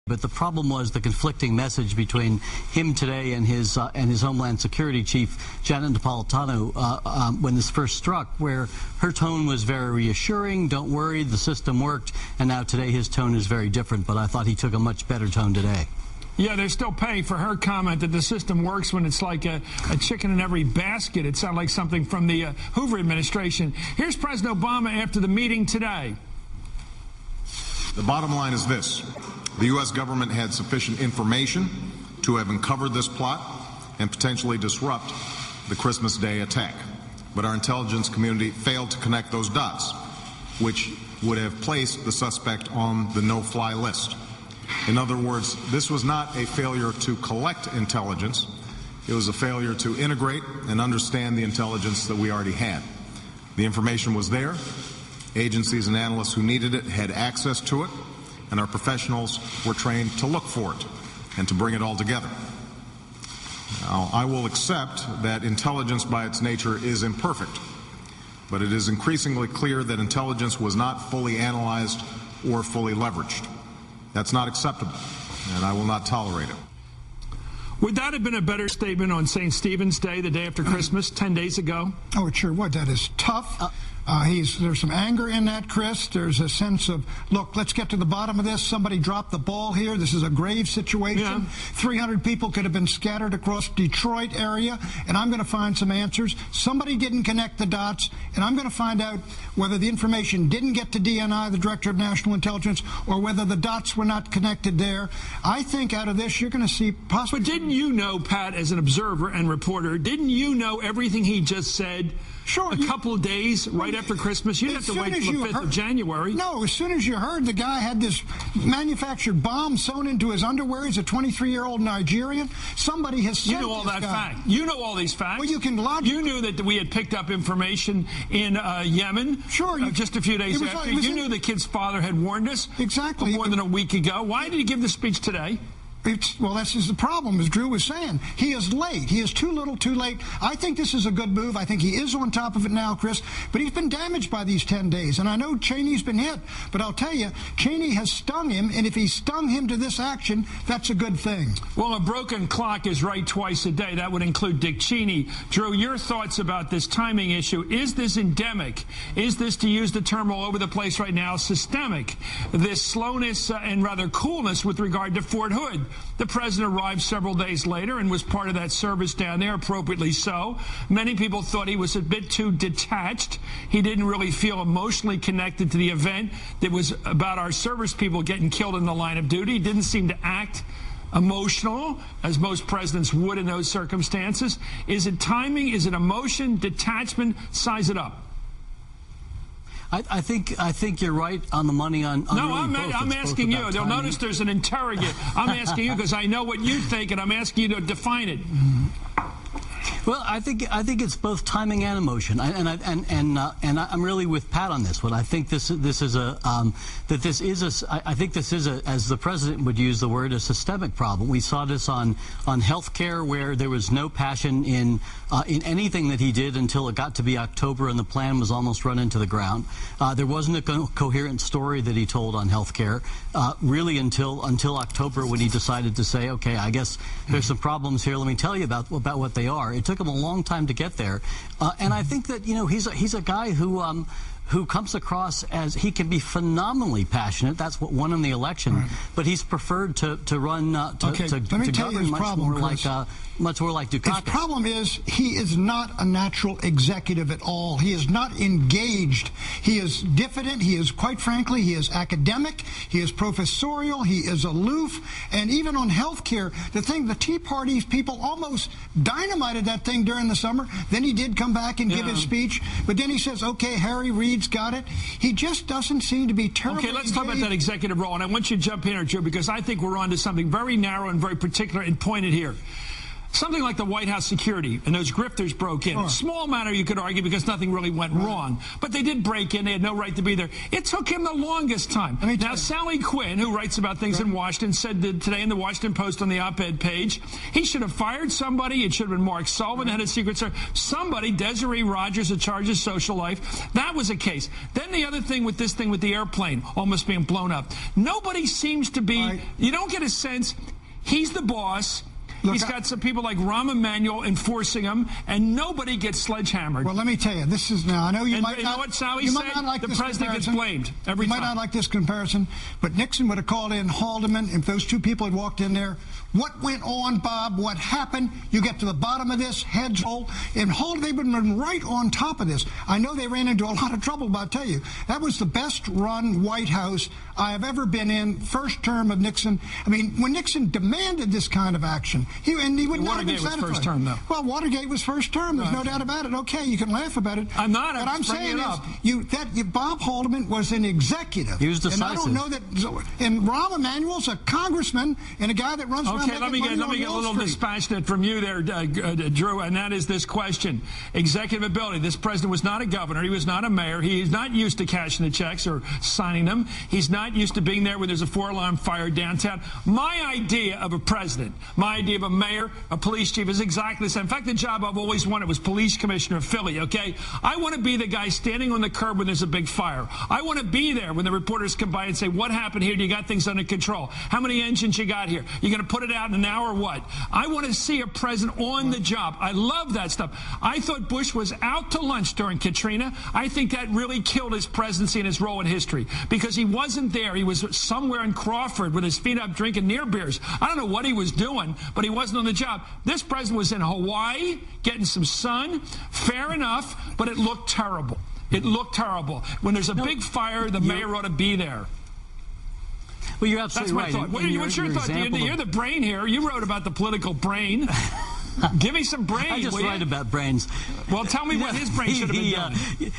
But the problem was the conflicting message between him today and his Homeland Security Chief, Janet Napolitano, when this first struck, where her tone was very reassuring, don't worry, the system worked, and now today his tone is very different, but I thought he took a much better tone today. Yeah, they're still paying for her comment that the system works when it's like a chicken in every basket. It sounded like something from the Hoover administration. Here's President Obama after the meeting today. The bottom line is this. The U.S. government had sufficient information to have uncovered this plot and potentially disrupt the Christmas Day attack. But our intelligence community failed to connect those dots, which would have placed the suspect on the no-fly list. In other words, this was not a failure to collect intelligence. It was a failure to integrate and understand the intelligence that we already had. The information was there. Agencies and analysts who needed it had access to it, and our professionals were trained to look for it and to bring it all together. Now, I will accept that intelligence by its nature is imperfect, but it is increasingly clear that intelligence was not fully analyzed or fully leveraged. That's not acceptable, and I will not tolerate it. Would that have been a better statement on St. Stephen's Day, the day after Christmas, 10 days ago? Oh, it sure would. That is tough. There's some anger in that, Chris. There's a sense of, look, let's get to the bottom of this. Somebody dropped the ball here. This is a grave situation. Yeah. 300 people could have been scattered across Detroit area, and I'm going to find some answers. Somebody didn't connect the dots, and I'm going to find out whether the information didn't get to DNI, the Director of National Intelligence, or whether the dots were not connected there. I think out of this, you're going to see possibly... But didn't you know, Pat, as an observer and reporter, didn't you know everything he just said? Sure. A couple of days right after Christmas? You didn't have to wait till the 5th of January. No, as soon as you heard the guy had this manufactured bomb sewn into his underwear, he's a 23-year-old Nigerian, somebody has said You know all that fact. You know all these facts. Well, you can logically... You knew that we had picked up information in Yemen just a few days after. You knew the kid's father had warned us more than a week ago. Why did he give the speech today? Well, that's the problem, as Drew was saying. He is late. He is too little, too late. I think this is a good move. I think he is on top of it now, Chris. But he's been damaged by these 10 days. And I know Cheney's been hit. But I'll tell you, Cheney has stung him. And if he stung him to this action, that's a good thing. Well, a broken clock is right twice a day. That would include Dick Cheney. Drew, your thoughts about this timing issue. Is this endemic? Is this, to use the term all over the place right now, systemic? This slowness and rather coolness with regard to Fort Hood. The president arrived several days later and was part of that service down there, appropriately so. Many people thought he was a bit too detached. He didn't really feel emotionally connected to the event that was about our service people getting killed in the line of duty. He didn't seem to act emotional, as most presidents would in those circumstances. Is it timing? Is it emotion? Detachment? Size it up. I think you're right on the money on no, really I'm asking you. You'll notice there's an interrogate. I'm asking you because I know what you think, and I'm asking you to define it. Well, I think it's both timing and emotion, and I'm really with Pat on this one. I think this is a, as the president would use the word, a systemic problem. We saw this on health care, where there was no passion in anything that he did until it got to be October and the plan was almost run into the ground. There wasn't a coherent story that he told on health care really until October, when he decided to say, okay, I guess there's some problems here. Let me tell you about what they are. It took him a long time to get there, and I think that he's a guy who comes across as he can be phenomenally passionate. That's what won him the election, but he's preferred to run to govern much more like Dukakis. His problem is he is not a natural executive at all. He is not engaged. He is diffident. He is, quite frankly, he is academic. He is professorial. He is aloof. And even on health care, the Tea Party's people almost dynamited that thing during the summer. Then he did come back and give his speech. But then he says, okay, Harry Reid's got it. He just doesn't seem to be terribly Okay, let's talk about that executive role. And I want you to jump in here, Joe, because I think we're on to something very narrow and very particular and pointed here. something like the White House security and those grifters broke in. Sure. Small matter, you could argue, because nothing really went wrong. But they did break in. They had no right to be there. It took him the longest time. Now, Sally Quinn, who writes about things in Washington, said that today in the Washington Post on the op-ed page, he should have fired somebody. It should have been Mark Sullivan, head of Secret Service. Somebody, Desiree Rogers, in charge of social life. That was a case. Then the other thing with this thing with the airplane almost being blown up. Nobody seems to be, you don't get a sense, he's the boss. Look, he's got some people like Rahm Emanuel enforcing him, and nobody gets sledgehammered. Well, let me tell you, this is now. I know you might know not. What Sally you said? Might not like the this president gets blamed every time. time. You might not like this comparison, but Nixon would have called in Haldeman if those two people had walked in there. What went on, Bob? What happened? You get to the bottom of this, heads roll. And Haldeman, they've been right on top of this. I know they ran into a lot of trouble, but I'll tell you, that was the best run White House I have ever been in. First term of Nixon. I mean, when Nixon demanded this kind of action, he would not have been satisfied. Watergate was first term, though. Well, Watergate was first term. There's no doubt about it. Okay, you can laugh about it. I'm not. What I'm saying is, Bob Haldeman was an executive. He was decisive. And I don't know that. And Rahm Emanuel's a congressman and a guy that runs around. Okay, let me get a little dispassionate from you there, Drew, and that is this question: executive ability. This president was not a governor. He was not a mayor. He's not used to cashing the checks or signing them. He's not used to being there when there's a 4-alarm fire downtown. My idea of a president, my idea of a mayor, a police chief is exactly the same. In fact, the job I've always wanted was police commissioner of Philly, okay? I want to be the guy standing on the curb when there's a big fire. I want to be there when the reporters come by and say, what happened here? Do you got things under control? How many engines you got here? You going to put it out in an hour or what? I want to see a president on the job. I love that stuff. I thought Bush was out to lunch during Katrina. I think that really killed his presidency and his role in history because he wasn't there. He was somewhere in Crawford with his feet up drinking near beers. I don't know what he was doing, but he wasn't on the job. This president was in Hawaii getting some sun. Fair enough, but it looked terrible. It looked terrible. When there's a big fire, the mayor ought to be there. Well, you're absolutely right. That's my thought. What's your thought? You're the brain here. You wrote about the political brain. Give me some brain. I just write about brains. Well, tell me what his brain should have been doing.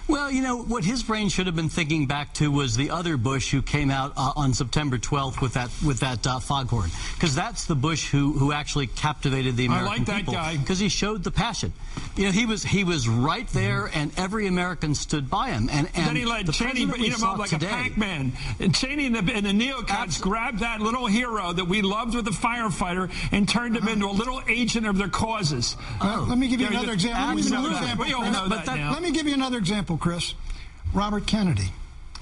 Well, you know, what his brain should have been thinking back to was the other Bush who came out on September 12th with that foghorn. Because that's the Bush who actually captivated the American people. I like that guy. Because he showed the passion. You know, he was right there, and every American stood by him. And then he let Cheney beat him up like a Pac-Man. And Cheney and the neocons grabbed that little hero that we loved with the firefighter and turned him into a little agent of their causes. Let me give you another example. We all know that now. Let me give you another example, Chris. Robert Kennedy.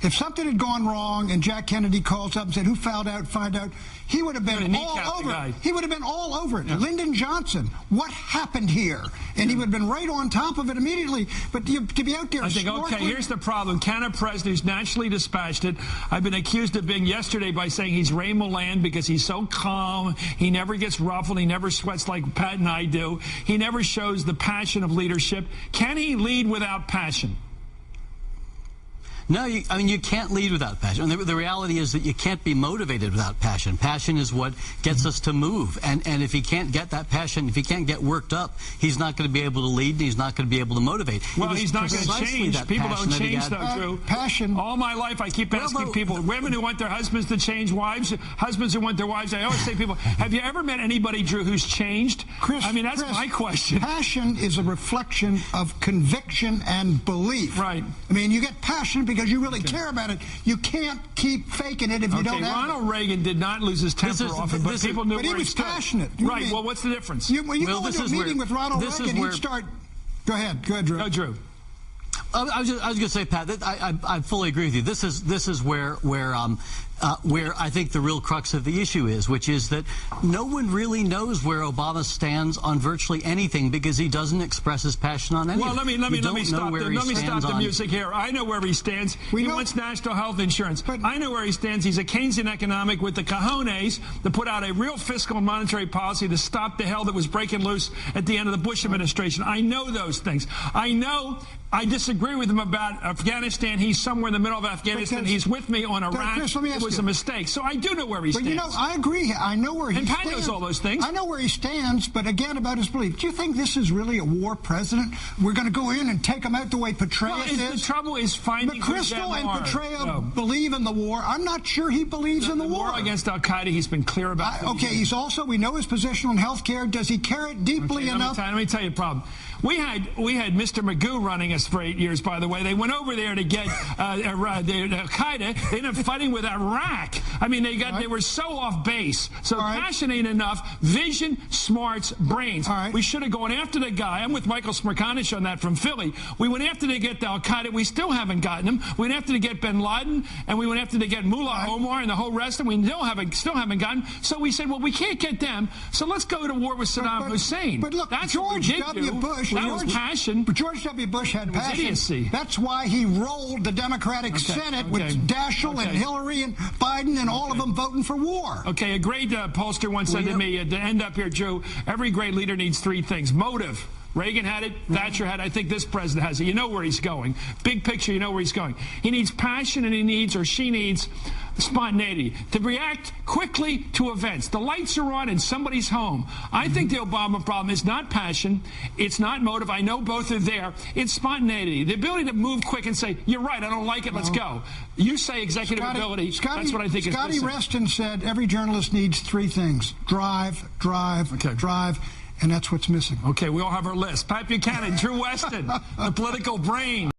If something had gone wrong and Jack Kennedy calls up and said, who found out, find out, he would have been all over it. He would have been all over it. Yeah. Lyndon Johnson, what happened here? And he would have been right on top of it immediately. But to be out there, I think, okay, here's the problem. Can a president who's naturally dispassionate? I've been accused of being yesterday by saying he's Ray Milland because he's so calm. He never gets ruffled. He never sweats like Pat and I do. He never shows the passion of leadership. Can he lead without passion? No, I mean, you can't lead without passion. And the reality is that you can't be motivated without passion. Passion is what gets us to move. And if he can't get that passion, if he can't get worked up, he's not going to be able to lead and he's not going to be able to motivate. Well, he's not going to change. People don't change, though, Drew. Passion. All my life, I keep asking people, women who want their husbands to change, husbands who want their wives. I always say to people, have you ever met anybody, Drew, who's changed? Chris, I mean, that's my question. Passion is a reflection of conviction and belief. Right. I mean, you get passion because you really care about it. You can't keep faking it if you don't have Ronald Reagan did not lose his temper often, but people knew where he was passionate. Right. Well, what's the difference? When you go into a meeting with Ronald Reagan, he'd start... Go ahead, Drew. No, Drew. I was going to say, Pat, that I fully agree with you. This is where I think the real crux of the issue is, which is that no one really knows where Obama stands on virtually anything because he doesn't express his passion on anything. Well, let me stop the music here. I know where he stands. He wants national health insurance. But I know where he stands. He's a Keynesian economic with the cojones to put out a real fiscal and monetary policy to stop the hell that was breaking loose at the end of the Bush administration. I know those things. I know I disagree with him about Afghanistan. He's somewhere in the middle of Afghanistan. He's with me on Iraq. Chris, let me ask was a mistake. So I do know where he stands. But, you know, I agree. I know where he stands. And Pat knows all those things. I know where he stands, but again, about his belief. Do you think this is really a war president? We're going to go in and take him out the way Petraeus is? The trouble is finding McChrystal and Petraeus believe in the war. I'm not sure he believes in the war. Against Al-Qaeda, he's been clear about okay, he's also, we know his position on health care. Does he care it deeply enough? Let me tell you the problem. We had Mr. Magoo running us for 8 years, by the way. They went over there to get Al-Qaeda. They ended up fighting with Iraq. I mean, they were so off base. So passion ain't enough. Vision, smarts, brains. We should have gone after the guy. I'm with Michael Smerconish on that from Philly. We went after to get the Al-Qaeda. We still haven't gotten him. We went after to get bin Laden, and we went after to get Mullah Omar and the whole rest, and we still haven't gotten. So we said, well, we can't get them, so let's go to war with Saddam Hussein. But look, that's George W. Bush. That was passion. But George W. Bush had passion. Idiocy. That's why he rolled the Democratic Senate with Daschle and Hillary and Biden and all of them voting for war. Okay, a great pollster once said to me, to end up here, Joe, every great leader needs three things. Motive. Reagan had it, Thatcher had it, I think this president has it. You know where he's going. Big picture, you know where he's going. He needs passion, and he needs, or she needs, spontaneity, to react quickly to events. The lights are on in somebody's home. I think the Obama problem is not passion, it's not motive. I know both are there. It's spontaneity, the ability to move quick and say, you're right, I don't like it, let's go. You say executive ability, that's what I think is missing. Scotty Reston said every journalist needs three things: drive, drive, and that's what's missing. Okay, we all have our list. Pat Buchanan, Drew Weston, the political brain.